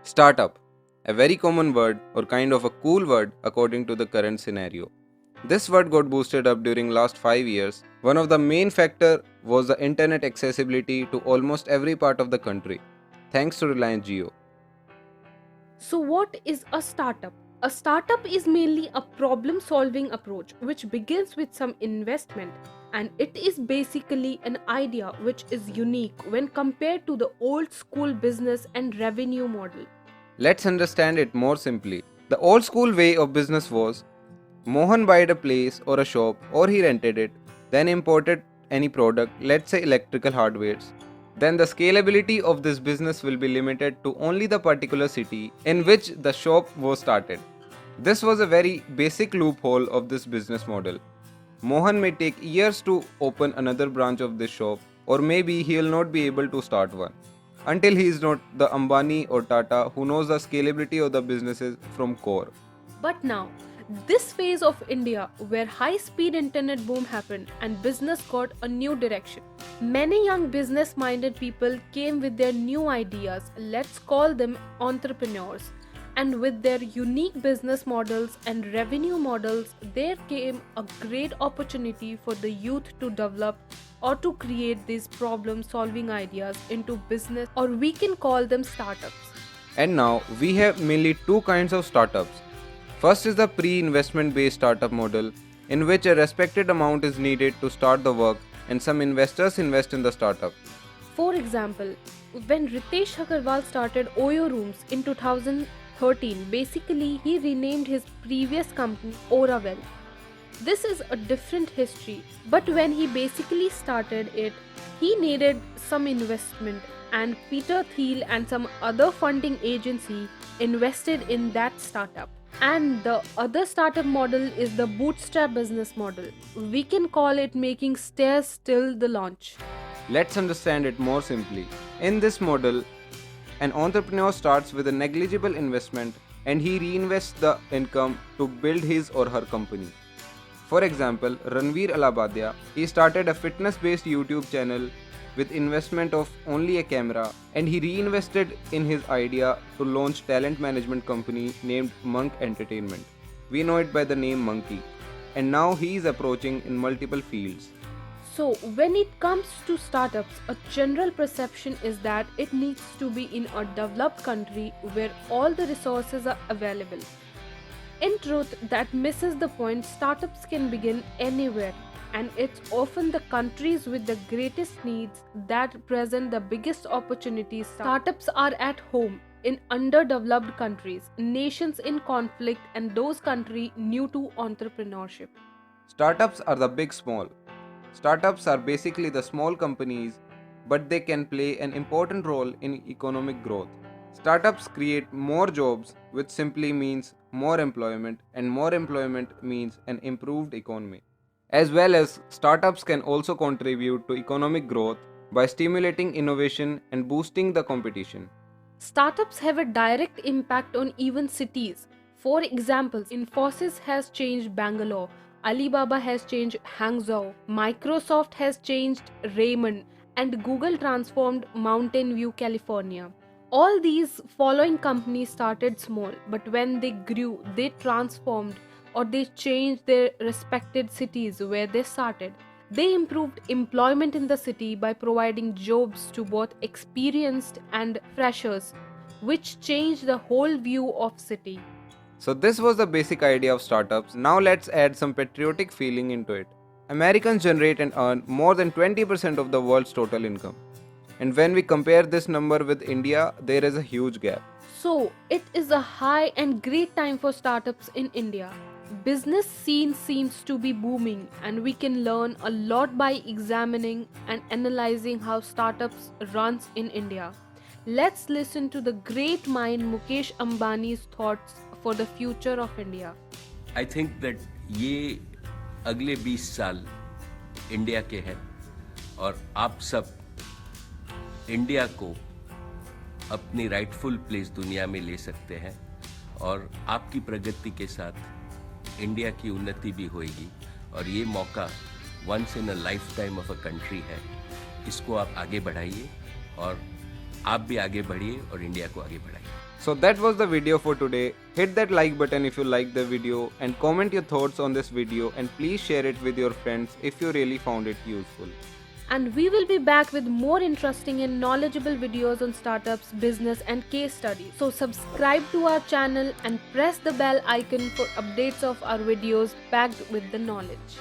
Startup, a very common word or kind of a cool word according to the current scenario. This word got boosted up during last 5 years. One of the main factor was the internet accessibility to almost every part of the country, thanks to Reliance Jio. So, what is a startup? A startup is mainly a problem solving approach which begins with some investment, and it is basically an idea which is unique when compared to the old school business and revenue model. Let's understand it more simply. The old school way of business was Mohan bought a place or a shop or he rented it, then imported any product, let's say electrical hardwares. Then the scalability of this business will be limited to only the particular city in which the shop was started. This was a very basic loophole of this business model. Mohan may take years to open another branch of this shop, or maybe he will not be able to start one until he is not the Ambani or Tata who knows the scalability of the businesses from core. But now, this phase of India where high speed internet boom happened and business got a new direction. Many young business minded people came with their new ideas, let's call them entrepreneurs. And with their unique business models and revenue models, there came a great opportunity for the youth to develop or to create these problem solving ideas into business, or we can call them startups. And now we have mainly two kinds of startups. First is the pre investment based startup model, in which a respected amount is needed to start the work and some investors invest in the startup. For example, when Ritesh Agarwal started Oyo Rooms in 2013, basically he renamed his previous company Oravel. This is a different history, but when he basically started it, he needed some investment, and Peter Thiel and some other funding agency invested in that startup. And the other startup model is the bootstrap business model. We can call it making stairs till the launch. Let's understand it more simply. In this model, an entrepreneur starts with a negligible investment and he reinvests the income to build his or her company. For example, Ranveer Alabadia, he started a fitness based YouTube channel with investment of only a camera and he reinvested in his idea to launch talent management company named Monk Entertainment. We know it by the name Monkey. And now he is approaching in multiple fields. So, when it comes to startups, a general perception is that it needs to be in a developed country where all the resources are available. In truth, that misses the point. Startups can begin anywhere, and it's often the countries with the greatest needs that present the biggest opportunities. Startups are at home in underdeveloped countries, nations in conflict, and those countries new to entrepreneurship. Startups are the big small. Startups are basically the small companies, but they can play an important role in economic growth. Startups create more jobs, which simply means more employment, and more employment means an improved economy. As well as, startups can also contribute to economic growth by stimulating innovation and boosting the competition. Startups have a direct impact on even cities. For example, Infosys has changed Bangalore, Alibaba has changed Hangzhou, Microsoft has changed Raymond, and Google transformed Mountain View, California. All these following companies started small, but when they grew, they transformed or they changed their respected cities where they started. They improved employment in the city by providing jobs to both experienced and freshers, which changed the whole view of city. So, this was the basic idea of startups. Now, let's add some patriotic feeling into it. Americans generate and earn more than 20% of the world's total income. And when we compare this number with India, there is a huge gap. So, it is a high and great time for startups in India. Business scene seems to be booming, and we can learn a lot by examining and analyzing how startups runs in India. Let's listen to the great mind Mukesh Ambani's thoughts for the future of India. I think that ये अगले 20 साल India के हैं और आप सब India को अपनी राइटफुल प्लेस दुनिया में ले सकते हैं और आपकी प्रगति के साथ इंडिया की उन्नति भी होएगी और ये मौका once in a lifetime of a country है। इसको आप आगे बढ़ाइए और आप भी आगे बढ़िए और इंडिया को आगे बढ़ाइए. So that was the video for today. Hit that like button if you liked the video and comment your thoughts on this video, and please share it with your friends if you really found it useful. And we will be back with more interesting and knowledgeable videos on startups, business and case studies. So subscribe to our channel and press the bell icon for updates of our videos packed with the knowledge.